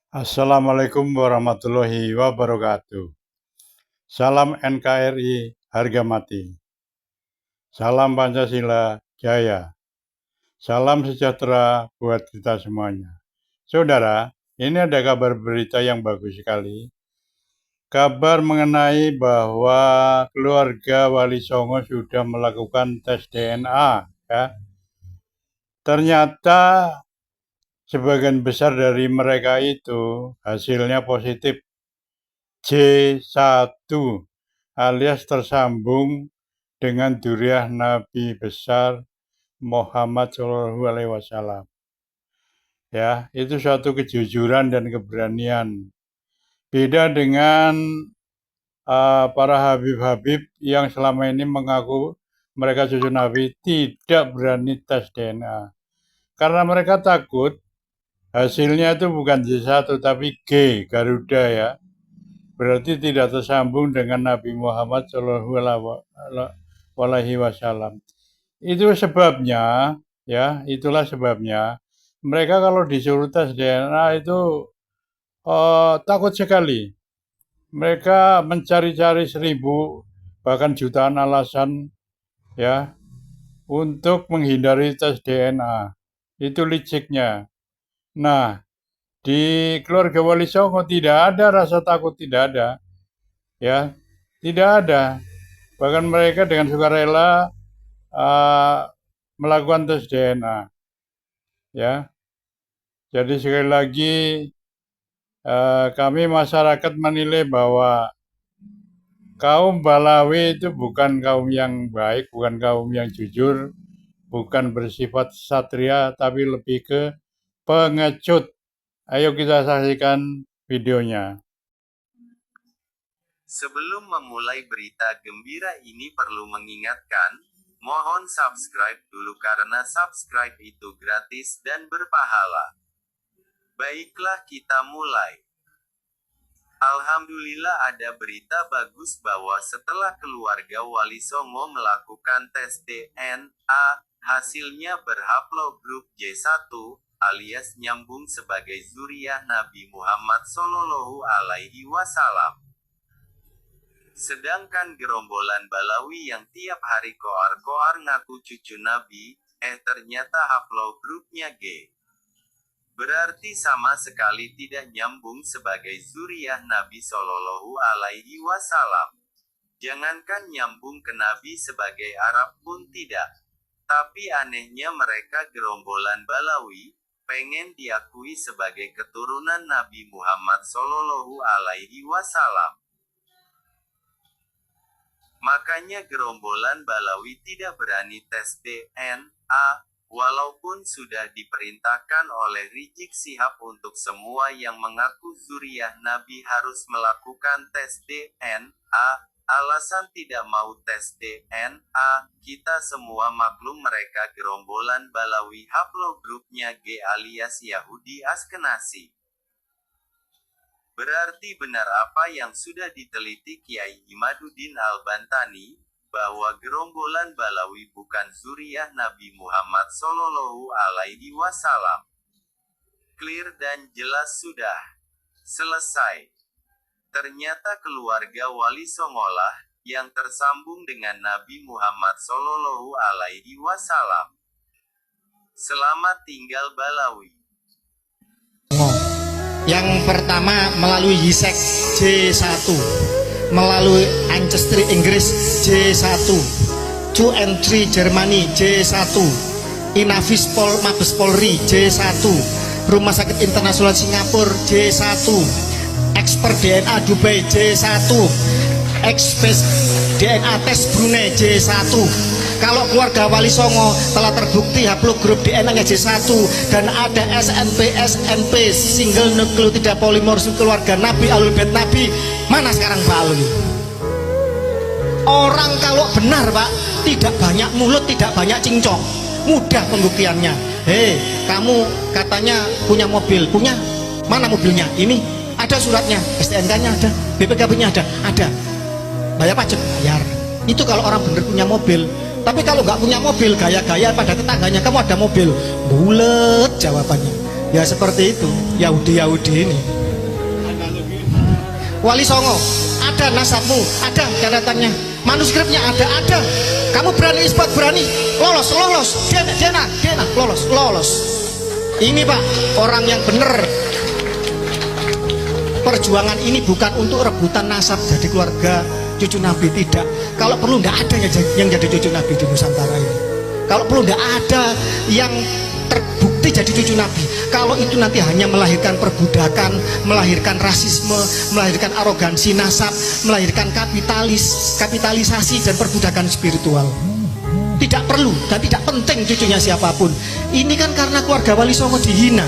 Assalamualaikum warahmatullahi wabarakatuh. Salam NKRI harga mati. Salam Pancasila Jaya. Salam sejahtera buat kita semuanya. Saudara, ini ada kabar berita yang bagus sekali. Kabar mengenai bahwa keluarga Wali Songo sudah melakukan tes DNA. Ya. Ternyata sebagian besar dari mereka itu hasilnya positif J1 alias tersambung dengan dzurriyyah Nabi besar Muhammad SAW. Ya, itu suatu kejujuran dan keberanian. Beda dengan para habib-habib yang selama ini mengaku mereka cucu Nabi tidak berani tes DNA. Karena mereka takut hasilnya itu bukan J1 tapi G, Garuda ya. Berarti tidak tersambung dengan Nabi Muhammad SAW. Itu sebabnya, ya, itulah sebabnya mereka kalau disuruh tes DNA itu takut sekali. Mereka mencari-cari 1000 bahkan jutaan alasan ya untuk menghindari tes DNA. Itu liciknya. Nah, di keluarga Wali Songo tidak ada rasa takut, tidak ada. Ya, tidak ada. Bahkan mereka dengan sukarela melakukan tes DNA. Ya. Jadi sekali lagi kami masyarakat menilai bahwa kaum Balawi itu bukan kaum yang baik, bukan kaum yang jujur, bukan bersifat satria, tapi lebih ke pengecut. Ayo kita saksikan videonya. Sebelum memulai berita gembira ini perlu mengingatkan, mohon subscribe dulu karena subscribe itu gratis dan berpahala. Baiklah kita mulai. Alhamdulillah ada berita bagus bahwa setelah keluarga Wali Songo melakukan tes DNA, hasilnya berhaplogrup J1, alias nyambung sebagai dzurriyyah Nabi Muhammad SAW. Sedangkan gerombolan Balawi yang tiap hari koar-koar ngaku cucu Nabi, ternyata haplogrupnya G. Berarti sama sekali tidak nyambung sebagai dzurriyyah Nabi SAW. Jangankan nyambung ke Nabi sebagai Arab pun tidak. Tapi anehnya mereka gerombolan Balawi, pengen diakui sebagai keturunan Nabi Muhammad SAW. Makanya gerombolan Balawi tidak berani tes DNA, walaupun sudah diperintahkan oleh Rizik Syihab untuk semua yang mengaku dzurriyyah Nabi harus melakukan tes DNA. Alasan tidak mau tes DNA, kita semua maklum mereka gerombolan Balawi haplogrupnya G alias Yahudi Askenasi. Berarti benar apa yang sudah diteliti Kiai Imaduddin Al-Bantani, bahwa gerombolan Balawi bukan dzurriyyah Nabi Muhammad SAW. Clear dan jelas sudah. Selesai. Ternyata keluarga Wali Songolah yang tersambung dengan Nabi Muhammad SAW. Selamat tinggal Balawi. Yang pertama melalui Yisek J1, melalui Ancestry Inggris J1, 2 and 3 Jermani J1, Inavis Mabes Polri J1, Rumah Sakit Internasional Singapura J1, Expert DNA Dubai J1, Expert DNA Tes Brunei J1. Kalau keluarga Wali Songo telah terbukti haplogrup DNA-nya J1 dan ada SNP single nukleotida polimorfisme keluarga Nabi Ahlul Bait Nabi, mana sekarang Pak Alwi? Orang kalau benar Pak, tidak banyak mulut, tidak banyak cincong, mudah pembuktiannya. Hei, kamu katanya punya mobil, punya? Mana mobilnya? Ini ada suratnya, STNK-nya ada, BPKB-nya ada. Bayar pajak? Bayar. Itu kalau orang benar punya mobil. Tapi kalau nggak punya mobil, gaya-gaya pada tetangganya, kamu ada mobil, bulet jawabannya. Ya seperti itu, Yahudi ini. Wali Songo, ada nasabmu, ada catatannya, manuskripnya ada. Kamu berani isbat, berani, lolos, Dena, lolos. Ini Pak, orang yang benar. Perjuangan ini bukan untuk rebutan nasab jadi keluarga cucu Nabi, tidak. Kalau perlu tidak ada yang jadi cucu Nabi di Nusantara ini. Kalau perlu tidak ada yang terbukti jadi cucu Nabi. Kalau itu nanti hanya melahirkan perbudakan, melahirkan rasisme, melahirkan arogansi nasab, melahirkan kapitalisasi dan perbudakan spiritual. Tidak perlu dan tidak penting cucunya siapapun. Ini kan karena keluarga Wali Songo dihina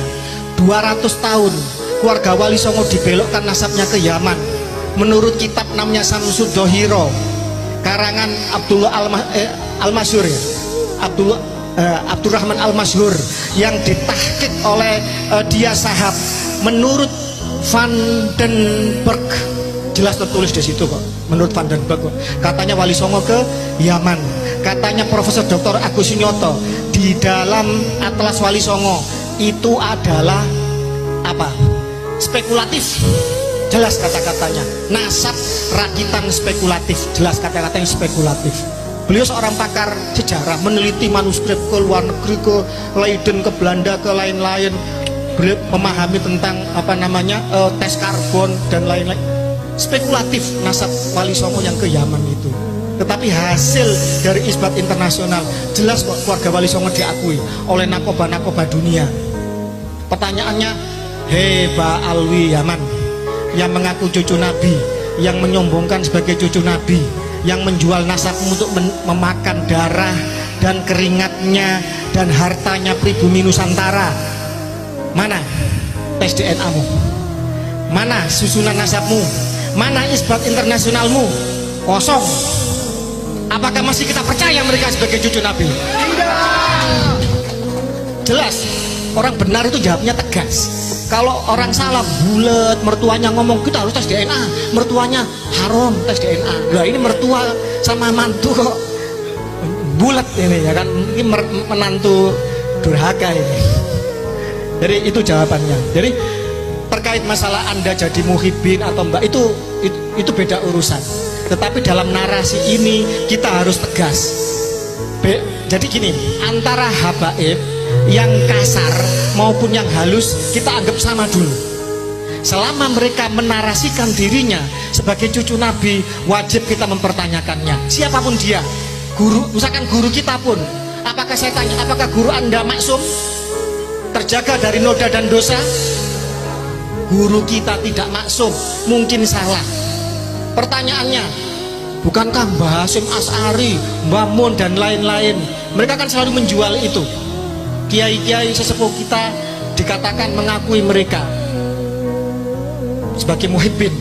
200 tahun. Keluarga Wali Songo dibelokkan nasabnya ke Yaman. Menurut kitab namanya Samsud Dohiro, karangan Al-Masyhur ya, Abdurrahman Al-Masyhur, yang ditahqiq oleh dia Sahab. Menurut Van den Berg, jelas tertulis di situ kok. Menurut Van den Berg, katanya Wali Songo ke Yaman. Katanya Profesor Dr. Agus Sunyoto di dalam Atlas Wali Songo itu adalah apa? Spekulatif. Jelas kata-katanya, nasab rakitan spekulatif, jelas kata-katanya spekulatif. Beliau seorang pakar sejarah, meneliti manuskrip ke luar negeri, ke Leiden, ke Belanda, ke lain-lain. Beliau memahami tentang apa namanya tes karbon dan lain-lain. Spekulatif nasab Wali Songo yang ke Yaman itu. Tetapi hasil dari isbat internasional jelas kok, keluarga Wali Songo diakui oleh nakoba-nakoba dunia. Pertanyaannya, Heba Alwi Yaman yang mengaku cucu Nabi, yang menyombongkan sebagai cucu Nabi, yang menjual nasabmu untuk memakan darah dan keringatnya dan hartanya pribumi Nusantara. Mana tes DNA-mu? Mana susunan nasabmu? Mana isbat internasionalmu? Kosong. Apakah masih kita percaya mereka sebagai cucu Nabi? Tidak. Jelas, orang benar itu jawabnya tegas. Kalau orang salah bulat, mertuanya ngomong kita harus tes DNA, mertuanya haram tes DNA. Lah ini mertua sama mantu kok bulat ini ya kan, ini menantu durhaka ini. Jadi itu jawabannya. Jadi terkait masalah Anda jadi muhibin atau mbak, itu beda urusan. Tetapi dalam narasi ini kita harus tegas. Jadi gini, antara habaib yang kasar maupun yang halus kita anggap sama dulu. Selama mereka menarasikan dirinya sebagai cucu Nabi, wajib kita mempertanyakannya. Siapapun dia, guru, misalkan guru kita pun, apakah saya tanya, apakah guru Anda maksum, terjaga dari noda dan dosa? Guru kita tidak maksum, mungkin salah. Pertanyaannya, bukankah Mbah Hasyim As'ari, Mbah Mun dan lain-lain, mereka kan selalu menjual itu. Kiai-kiai sesepuh kita dikatakan mengakui mereka sebagai muhibbin.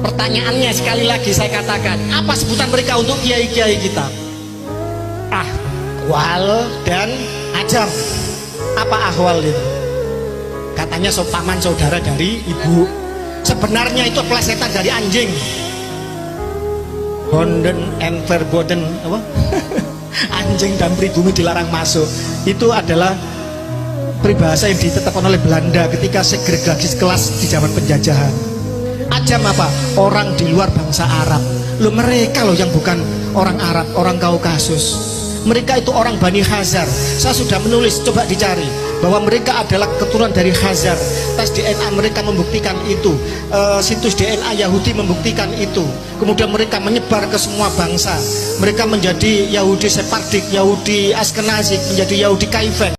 Pertanyaannya sekali lagi saya katakan, apa sebutan mereka untuk kiai-kiai kita? Ahwal dan ajam. Apa ahwal itu? Katanya paman saudara dari ibu. Sebenarnya itu plesetan dari anjing. Honden and verboden apa? Anjing dan pribumi dilarang masuk. Itu adalah peribahasa yang ditetapkan oleh Belanda ketika segregasi kelas di zaman penjajahan. Ajam apa? Orang di luar bangsa Arab. Loh, mereka loh yang bukan orang Arab, orang Kaukasus. Mereka itu orang Bani Khazar. Saya sudah menulis, coba dicari bahwa mereka adalah keturunan dari Khazar. Tes DNA mereka membuktikan itu. Situs DNA Yahudi membuktikan itu. Kemudian mereka menyebar ke semua bangsa. Mereka menjadi Yahudi Sephardic, Yahudi Askenazik, menjadi Yahudi Kaifek.